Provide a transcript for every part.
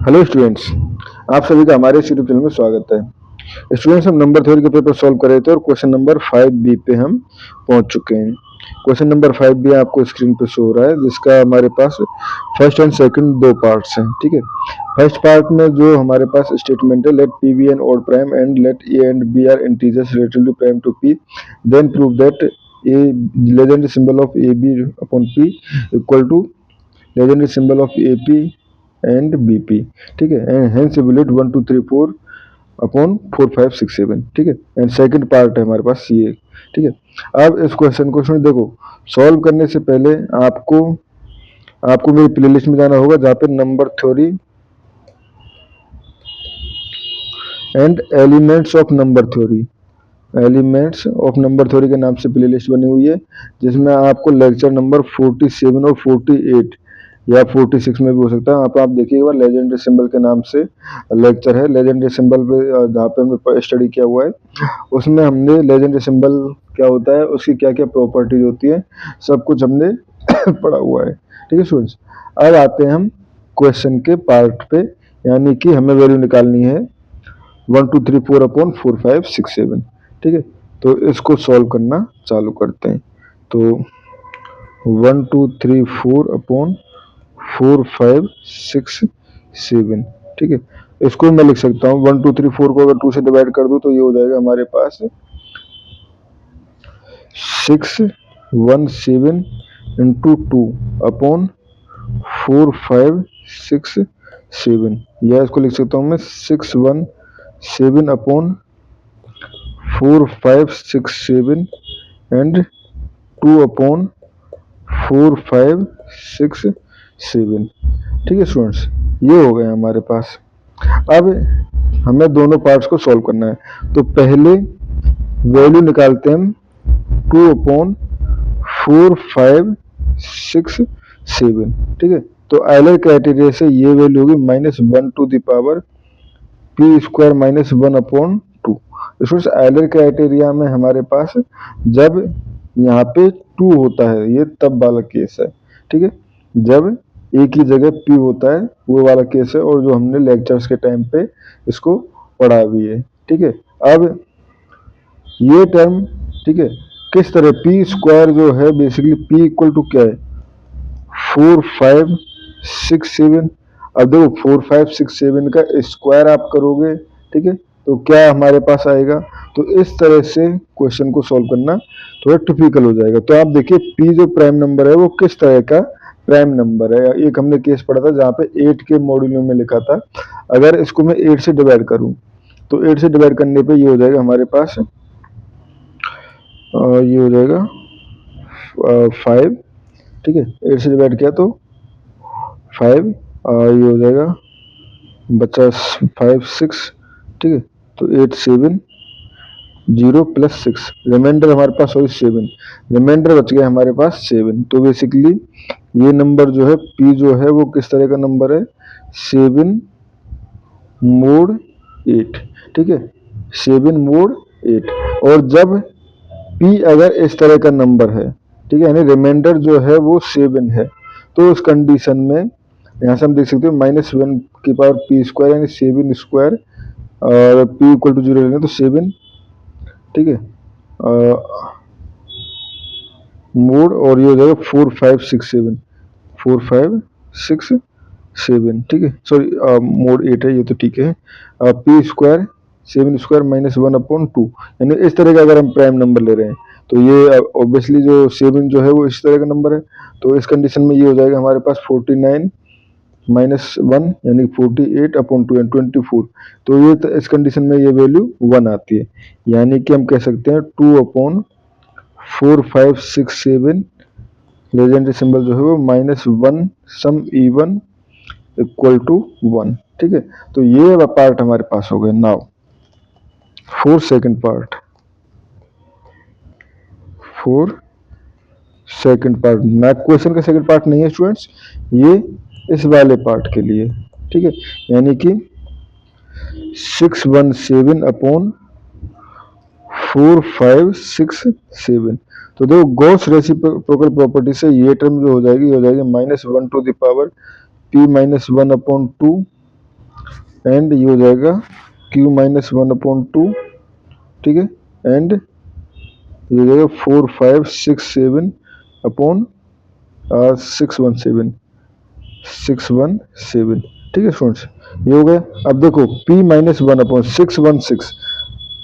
Hello students, आप सभी का हमारे यूट्यूब चैनल में स्वागत है। स्टूडेंट्स, हम नंबर थ्योरी के पेपर सॉल्व कर रहे थे और क्वेश्चन नंबर 5B पे हम पहुंच चुके हैं। क्वेश्चन नंबर 5B आपको स्क्रीन पे शो हो रहा है, जिसका हमारे पास फर्स्ट एंड सेकंड दो पार्ट्स हैं। ठीक है, फर्स्ट पार्ट में जो हमारे पास स्टेटमेंट है, let P be an odd prime and let A and B are integers relatively prime to P, then prove that a Legendre symbol of A B upon P equal to Legendre symbol of A P and B P. ठीक है, and hence evaluate 1 2 3 4 upon 4 5 6 7। ठीक है, and second part है हमारे पास ये। ठीक है, अब इस क्वेश्चन को सुन देखो, सॉल्व करने से पहले आपको आपको मेरी प्लेलिस्ट में जाना होगा, जहाँ पे number theory and elements of number theory के नाम से प्लेलिस्ट बनी हुई है, जिसमें आपको लेक्चर नंबर 47 और 48 या 46 में भी हो सकता है। वहाँ पे आप देखिए एक बार, लेजेंडरी सिंबल के नाम से लेक्चर है। लेजेंडरी सिंबल पे जहाँ पे हमने स्टडी किया हुआ है, उसमें हमने लेजेंडरी सिंबल क्या होता है, उसकी क्या क्या प्रॉपर्टीज होती है, सब कुछ हमने पढ़ा हुआ है। ठीक है स्टूडेंट्स, अब आते हैं हम क्वेश्चन के पार्ट पे, यानी कि हमें वैल्यू निकालनी है 1 2 3 4 अपॉन 4 5 6 7। ठीक है, तो इसको सॉल्व करना चालू करते हैं। तो 1 2 3 4 अपॉन 4 5 6 7। ठीक है, इसको मैं लिख सकता हूँ 1 2 3 4 को अगर 2 से डिवाइड कर दूं तो ये हो जाएगा हमारे पास 6 1 7 इंटू 2 अपॉन 4 5 6 7, या इसको लिख सकता हूँ मैं 6 1 7 अपॉन 4 5 6 7 एंड 2 अपॉन 4 5 6 7। ठीक है स्टूडेंट्स, ये हो गए हमारे पास। अब हमें दोनों पार्ट्स को सॉल्व करना है, तो पहले वैल्यू निकालते हैं हम 2 अपॉन 4 5 6 7। ठीक है, तो आयलर क्राइटेरिया से ये वैल्यू होगी -1 to the power P square -1 upon 2। Students, Euler criteria में हमारे पास जब यहाँ पे 2 होता है, ये तब वाला केस है। ठीक है, जब एक ही जगह P होता है, वो वाला केस है, और जो हमने लेक्चर्स के टाइम पे इसको पढ़ा भी है। ठीक है, अब ये टर्म, ठीक है, किस तरह P स्क्वायर जो है, बेसिकली P इक्वल टू क्या है, 4 5 6 7। अब देखो 4 5 6 7 का स्क्वायर आप करोगे, ठीक है, तो क्या हमारे पास आएगा। तो इस तरह से क्वेश्चन को सॉल्व करना थोड़ा टिपिकल हो जाएगा। तो आप देखिए P जो प्राइम नंबर है वो किस तरह का प्राइम नंबर है। एक हमने केस पढ़ा था जहाँ पे 8 के मॉड्यूलो में लिखा था, अगर इसको मैं 8 से डिवाइड करूं तो 8 से डिवाइड करने पे ये हो जाएगा हमारे पास, ये हो जाएगा 5। ठीक है, 8 से डिवाइड किया तो 5, ये हो जाएगा बचा 5 6। ठीक है, तो 8 7 0 प्लस 6, रिमाइंडर हमारे पास वही 7, रिमाइंडर बच गया हमारे पास 7। तो बेसिकली ये नंबर जो है P जो है वो किस तरह का नंबर है, 7 मोड 8। ठीक है, 7 मोड 8। और जब P अगर इस तरह का नंबर है, ठीक है, यानी रिमाइंडर जो है वो 7 है, तो उस कंडीशन में यहाँ से हम देख सकते हो -1 की पावर P स्क्वायर यानी 7 स्क्वायर, और P इक्वल टू 0 लेना तो 7। ठीक है, मोड, और ये हो जाएगा 4 5 6 7, 4 5 6 7। ठीक है, सॉरी मोड 8 है ये, तो ठीक है। P स्क्वायर 7 स्क्वायर -1 अपॉन 2, यानी इस तरह का अगर हम प्राइम नंबर ले रहे हैं तो ये ऑब्वियसली जो 7 जो है वो इस तरह का नंबर है। तो इस कंडीशन में ये हो जाएगा हमारे पास 49 -1 यानी 48 अपॉन 2 एंड 24। तो ये इस कंडीशन में ये वैल्यू 1 आती है, यानी कि हम कह सकते हैं 2 अपॉन 4 5 6 7, लेजेंडरी सिंबल जो है वो -1 सम इवन इक्वल टू 1। ठीक है, तो ये पार्ट हमारे पास हो गए। नाउ फॉर सेकंड पार्ट, ना क्वेश्चन का सेकंड पार्ट नहीं है स्टूडेंट्स, ये इस वाले पार्ट के लिए। ठीक है, यानी कि 617 अपॉन 4 5 6 7। तो देखो गॉस रेसिप्रोकल प्रॉपर्टी से ये टर्म जो हो जाएगी -1 to the power P -1 upon 2 and ये हो जाएगा q माइनस 1/2, ठीक है, एंड ये हो जाएगा 4567 अपॉन 617, ठीक है स्टूडेंट्स, ये हो गया। अब देखो p माइनस 1/616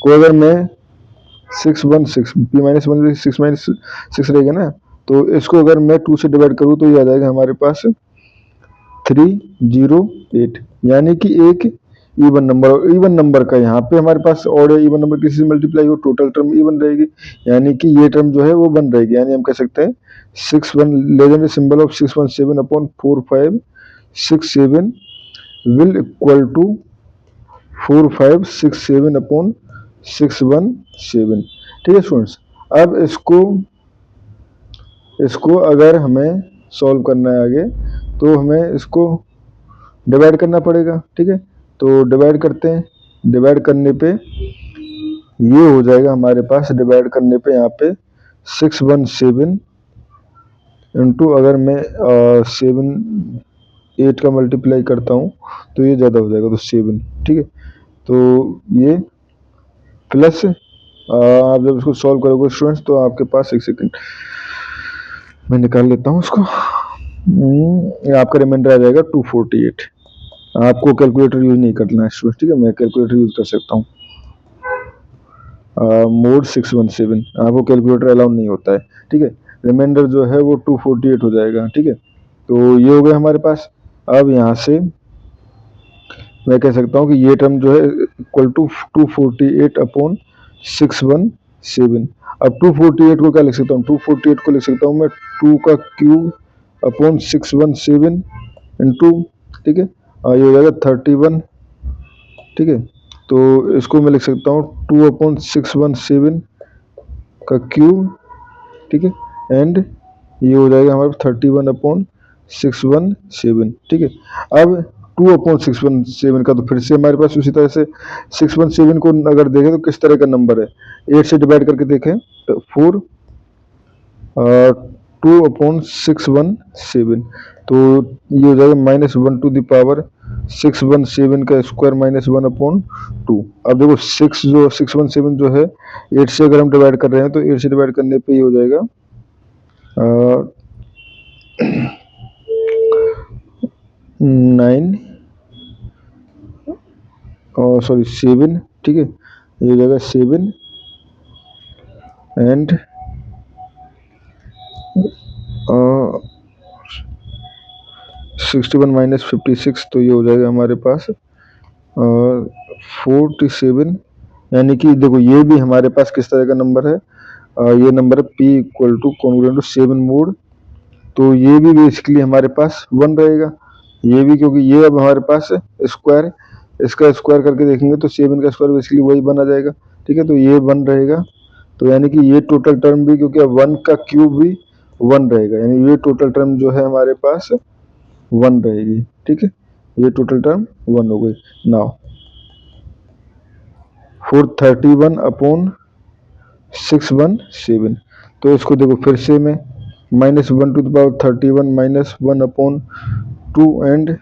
को अगर मैं 616 p माइनस 6 माइनस 6 रहेगा ना, तो इसको अगर मैं 2 से डिवाइड करूँ तो ये आ जाएगा हमारे पास 308, यानी कि एक इवन नंबर, और इवन नंबर का यहाँ पे हमारे पास ऑड है, इवन नंबर किसी से मल्टीप्लाई हो टोटल टर्म इवन रहेगी, यानी कि ये टर्म जो है वो बन रहेगी, यानी हम कह सकते हैं 61 Legendre symbol of 617 upon 4567 will equal to 4567 upon 617, ठीक है स्टूडेंट्स। अब इसको अगर हमें सॉल्व करना है आगे, तो हमें इसको डिवाइड करना पड़ेगा, ठीक है, तो डिवाइड करते हैं। डिवाइड करने पे ये हो जाएगा हमारे पास, डिवाइड करने पे यहाँ पे 617 इंटू अगर मैं 8 का मल्टीप्लाई करता हूँ तो ये ज़्यादा हो जाएगा, तो 7, ठीक है, तो ये प्लस आप जब इसको सॉल्व करोगे स्टूडेंट्स तो आपके पास, एक सेकंड मैं निकाल लेता हूँ इसको, आपका रिमाइंडर आ जाएगा 248। आपको कैलकुलेटर यूज नहीं करना है स्टूडेंट्स, ठीक है, मैं कैलकुलेटर यूज कर सकता हूँ। मोड 617 आपको कैलकुलेटर अलाउ नहीं होता है, ठीक है, रिमाइंडर जो है वो 248 हो जाएगा, ठीक है, तो ये हो गया हमारे पास। अब यहाँ से मैं कह सकता हूँ कि ये टर्म जो है इक्वल टू 248 अपॉन 617। अब 248 को क्या लिख सकता हूँ, 248 को लिख सकता हूँ मैं 2 का क्यूब अपॉन 617 इंटू, ठीक है, ये हो जाएगा 31, ठीक है, तो इसको मैं लिख सकता हूँ 2/617 का क्यूब, ठीक है, एंड ये हो जाएगा हमारे 31/617, ठीक है। अब 2/617 का तो फिर से हमारे पास उसी तरह से 617 को अगर देखें तो किस तरह का नंबर है, 8 से डिवाइड करके देखें तो 4 2/617, तो ये हो जाएगा -1 टू द पावर 617 का स्क्वायर -1/2। अब देखो 617 जो है 8 से अगर हम डिवाइड कर रहे हैं तो 8 से डिवाइड करने पे ये हो जाएगा 9 और सॉरी 7, ठीक है, ये हो जाएगा 7 एंड 61 माइनस 56, तो ये हो जाएगा हमारे पास 47, यानी कि देखो ये भी हमारे पास किस तरह का नंबर है, ये नंबर है p equal to congruent to 7 mod, तो ये भी बेसिकली हमारे पास 1 रहेगा, ये भी, क्योंकि ये अब हमारे पास स्क्वायर, इसका स्क्वायर करके देखेंगे तो 7 का स्क्वायर बेसिकली वही बना जाएगा, ठीक है, तो ये 1 रहेगा, तो यानी कि ये टोटल टर्म भी, क्योंकि अब 1 का क्यूब भी 1 रहेगा, यानी ये टोटल टर्म जो है हमारे पास 1 रहेगी, ठीक है, ये टोटल टर्म 1 हो गई। नाउ फॉर 31/617, तो इसको देखो फिर से मैं -1 to the power 31 -1/2 and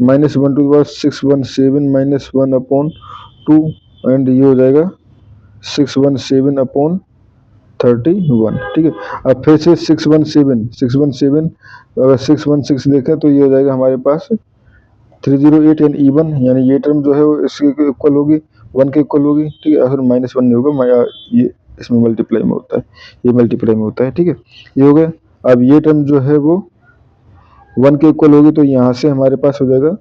-1 to the power 617 -1/2 and ये हो जाएगा 617/31, ठीक है। अब फिर से 617 अगर 616 देखें तो ये हो जाएगा हमारे पास 308 एंड इवन, यानी ये टर्म जो है वो इसके इक्वल होगी, 1 के इक्वल होगी, ठीक है, अगर -1 नहीं होगा, ये इसमें मल्टीप्लाई में होता है, ये मल्टीप्लाई में होता है, ठीक है, ये हो गया। अब ये टर्म जो है वो 1 के इक्वल होगी, तो यहाँ से हमारे पास हो जाएगा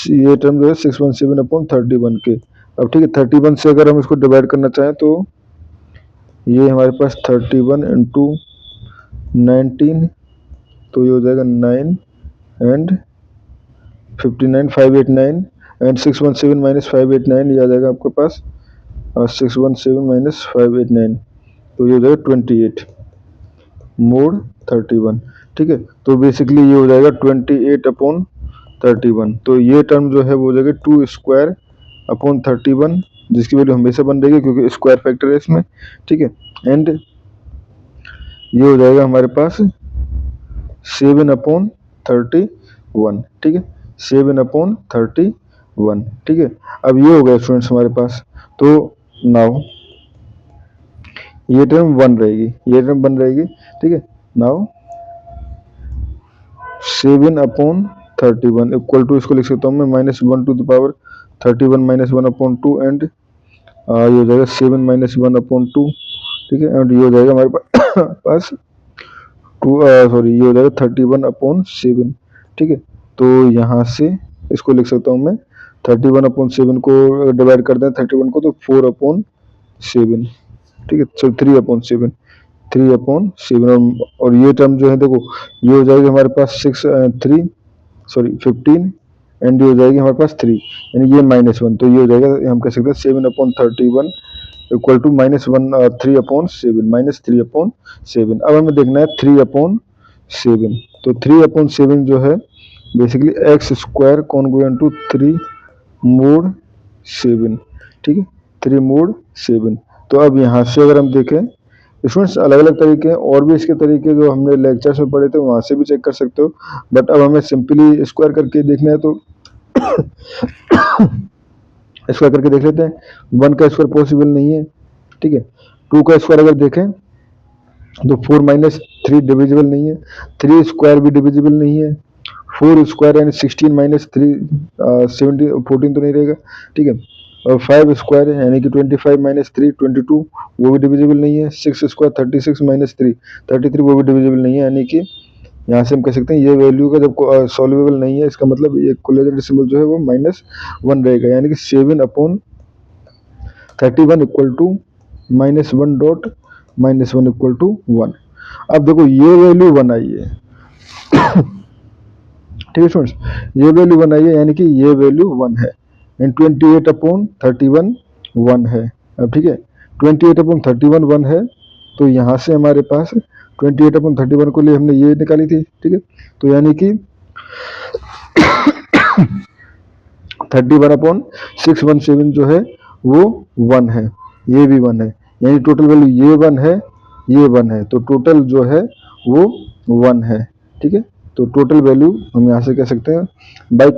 ये टर्म जो है 617/31 के। अब ठीक है, 31 से अगर हम इसको डिवाइड करना चाहें तो ये हमारे पास 31 इंटू 19, तो ये हो जाएगा 9 एंड 59 589 एंड 617 -589, ये आ जाएगा आपके पास 617 -589, तो ये हो जाएगा 28 मोड 31, ठीक है, तो बेसिकली ये हो जाएगा 28/31, तो ये टर्म जो है वो हो जाएगा 2 स्क्वायर अपॉन 31, जिसकी वैल्यू हमेशा बन रहेगी क्योंकि स्क्वायर फैक्टर है इसमें, ठीक है, एंड ये हो जाएगा हमारे पास 7/31, ठीक है, 7/31, ठीक है। अब ये हो गया स्टूडेंट्स हमारे पास। तो नाउ ये टर्म 1 रहेगी, ये टर्म 1 रहेगी, ठीक है। नाउ 7/31 इक्वल टू, इसको लिख सकता हूँ मैं -1 - 1/31 एंड ये हो जाएगा 7 - 1/2, ठीक है। एंड ये हो जाएगा हमारे पास ये हो जाएगा 31/7, ठीक है। तो यहाँ से इसको लिख सकता हूँ मैं 31/7 को डिवाइड कर दें 31 को तो 4/7, ठीक है। चलो 3/7, 3/7 और ये टर्म जो है देखो ये हो जाएगी हमारे पास 15 एंड ये हो जाएगी हमारे पास 3, यानी ये -1, तो ये हो जाएगा, हम कह सकते हैं 7/31 इक्वल टू -3/7। अब हमें देखना है 3/7, तो 3/7 जो है basically x² congruent to 3 mod 7, ठीक है, 3 mod 7। तो अब यहाँ से अगर हम देखें स्टूडेंट्स अलग अलग तरीके हैं, और भी इसके तरीके जो हमने लेक्चर्स में पढ़े थे वहाँ से भी चेक कर सकते हो, बट अब हमें सिंपली स्क्वायर करके देखना है, तो स्क्वायर करके देख लेते हैं। 1 का स्क्वायर पॉसिबल नहीं है, ठीक है। 2 का स्क्वायर अगर देखें तो 4 - 3 डिविजिबल नहीं है, 3 स्क्वायर भी डिविजिबल नहीं है, 4 स्क्वायर यानी 16 - 3 17 14 तो नहीं रहेगा, ठीक है। और 5 स्क्वायर यानी कि 25 - 3 22 वो भी डिविजिबल नहीं है, 6 स्क्वायर 36 - 3 33 वो भी डिविजिबल नहीं है, यानी कि यहाँ से हम कह सकते हैं ये वैल्यू का जब सॉल्वेबल नहीं है, इसका मतलब ये कोलेजन सिंबल जो है वो -1 रहेगा, यानी कि 7/31 इक्वल टू -1 इक्वल टू 1। अब देखो ये वैल्यू 1 आई है, ठीक है स्टूडेंट्स, ये वैल्यू 1 आई है, यानी कि ये वैल्यू 1 है, एंड 28/31 1 है। अब ठीक है, 28/31 1 है, तो यहाँ से हमारे पास 28/31 को लिए हमने ये निकाली थी, ठीक है। तो यानी कि 31/617 जो है वो 1 है, ये भी 1 है, यानी टोटल वैल्यू ये 1 है, ये 1 है, तो टोटल जो है वो 1 है, ठीक है। तो टोटल वैल्यू हम यहाँ से कह सकते हैं बाय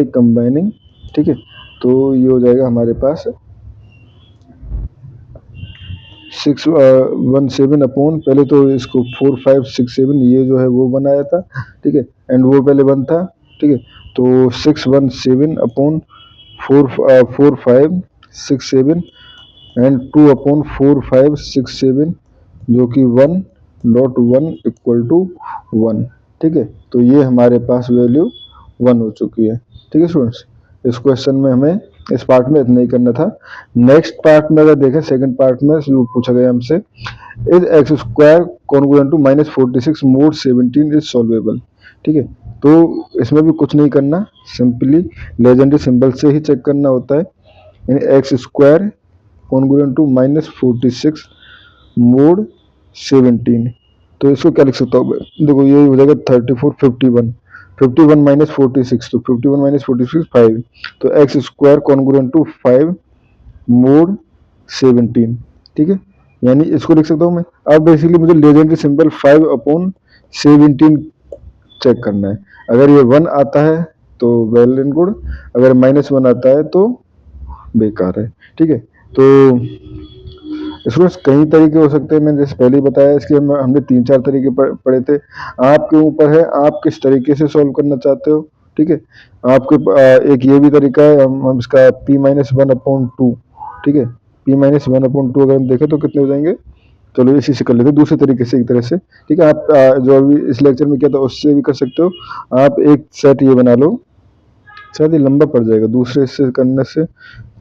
कंबाइनिंग, ठीक है। तो ये हो जाएगा हमारे पास 617 अपॉन, पहले तो इसको 4 5 6 7 ये जो है वो बनाया था, ठीक है, एंड वो पहले 1 था, ठीक है। तो 617 अपॉन 4 5 6 7 एंड 2/4 5 6 7 जो कि 1.1 इक्वल टू 1, ठीक है। तो ये हमारे पास वैल्यू 1 हो चुकी है, ठीक है स्टूडेंट्स। इस क्वेश्चन में हमें इस पार्ट में इतना ही करना था। नेक्स्ट पार्ट में अगर देखें, सेकंड पार्ट में जो पूछा गया हमसे, is x² congruent to -46 mod 17 is solvable, ठीक है। तो इसमें भी कुछ नहीं करना, सिंपली लेजेंडरी सिंबल से ही चेक करना होता है, यानी x² कॉन्ग्रुएंट टू -46 mod 17। तो इसको क्या लिख सकता हूँ, देखो ये हो जाएगा 34 51 51 - 46, तो 51 - 46 5, तो x² कॉन्ग्रुएंट टू 5 mod 17, ठीक है। यानी इसको लिख सकता हूँ मैं। अब बेसिकली मुझे लेजेंडरी सिंबल 5/17 चेक करना है। अगर ये 1 आता है तो वेल एंड गुड, अगर -1 आता है तो बेकार है, ठीक है। तो इसमें कई तरीके हो सकते हैं, मैंने जैसे पहले ही बताया, इसके हमने 3-4 तरीके पढ़े थे। आपके ऊपर है आप किस तरीके से सॉल्व करना चाहते हो, ठीक है। आपके एक ये भी तरीका है, हम इसका p-1/2, ठीक है, p-1/2 अगर हम देखें तो कितने हो जाएंगे, चलो इसी से कर लेते हैं दूसरे तरीके से एक तरह से, ठीक है। आप जो अभी इस लेक्चर में किया था उससे भी कर सकते हो। आप एक सेट ये बना लो, शायद ये लंबा पड़ जाएगा दूसरे से करने से,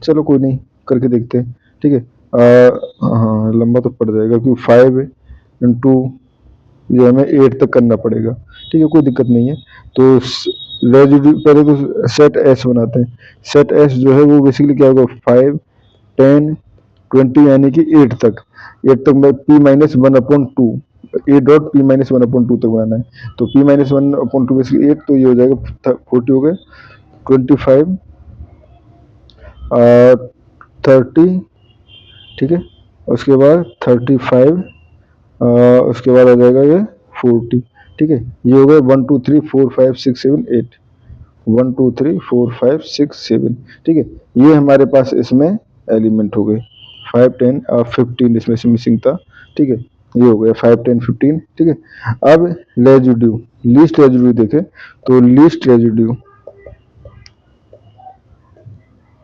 चलो कोई नहीं, करके देखते हैं, ठीक है। हाँ लंबा तो पड़ जाएगा, क्योंकि 5 इंटू ये हमें 8 तक करना पड़ेगा, ठीक है, कोई दिक्कत नहीं है। तो रेजिड्यू पहले तो सेट एस बनाते हैं। सेट एस जो है वो बेसिकली क्या होगा, 5 10 20 यानी कि 8 तक मैं p-1/2 8.p-1/2 तक बनाना है। तो p-1/2 बेसिकली 8, तो ये हो जाएगा 40 हो गए, 25 30, ठीक है, उसके बाद 35, उसके बाद आ जाएगा ये 40, ठीक है। ये हो गए 1 2 3 4 5 6 7 8, 1 2 3 4 5 6 7, ठीक है। ये हमारे पास इसमें एलिमेंट हो गए 5 10 और 15 इसमें से मिसिंग था, ठीक है। ये हो गया 5 10 15, ठीक है। अब रेजिड्यू, लीस्ट रेजिड्यू देखें तो लीस्ट रेजिड्यू,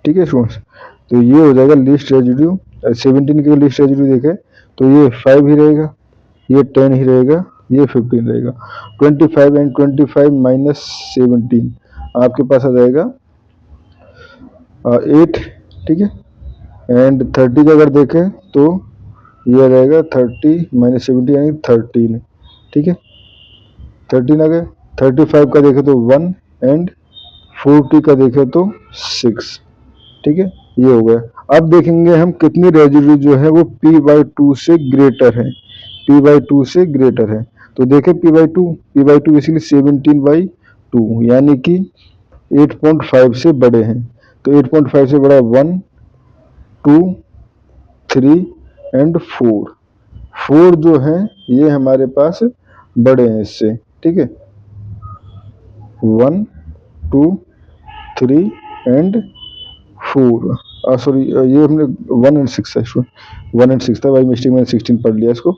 ठीक है स्टूडेंट्स, तो ये हो जाएगा लीस्ट रेजिड्यू। 17 के लीस्ट रेजिड्यू देखें तो ये 5 ही रहेगा, ये 10 ही रहेगा, ये 15 रहेगा। 25 एंड 25 माइनस 17 आपके पास आ जाएगा 8, ठीक है। एंड 30 का अगर देखें तो ये आ जाएगा 30 माइनस 70 यानी 13, ठीक है। 13 आ गए। 35 का देखें तो 1 एंड 40 का देखें तो 6, ठीक है। ये हो गया। अब देखेंगे हम कितनी रेजिड्यू जो है वो p/2 से ग्रेटर है, p/2 से ग्रेटर है। तो देखें p/2, p/2 बेसिकली 17/2 यानी कि 8.5 से बड़े हैं। तो 8.5 से बड़ा 1 2 3 एंड 4 जो है ये हमारे पास बड़े हैं इससे, ठीक है। 1 2 3 एंड 4, सॉरी ये हमने 1 एंड 6 है, 1 एंड 6 था, बाई मिस्टेक मैंने 16 पढ़ लिया इसको।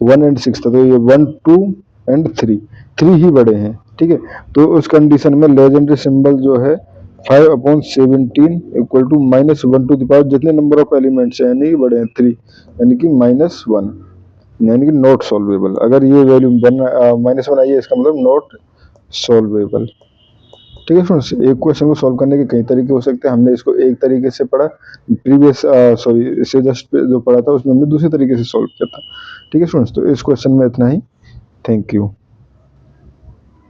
1 एंड 6 था, तो ये 1 2 एंड 3 ही बड़े हैं, ठीक है। तो उस कंडीशन में लेजेंडरी सिंबल जो है 5/17 equal to -1 to the power जितने नंबर ऑफ एलिमेंट्स हैं यानी कि बड़े हैं 3, यानी कि -1, यानी कि नॉट सॉल्वेबल। अगर ये वैल्यू -1 आई है इसका मतलब नॉट सॉल्वेबल, ठीक है फ्रेंड्स। एक क्वेश्चन को सॉल्व करने के कई तरीके हो सकते हैं। हमने इसको एक तरीके से पढ़ा, प्रीवियस सॉरी इससे जस्ट जो पढ़ा था उसमें हमने दूसरे तरीके से सॉल्व किया था, ठीक है फ्रेंड्स। तो इस क्वेश्चन में इतना ही, थैंक यू।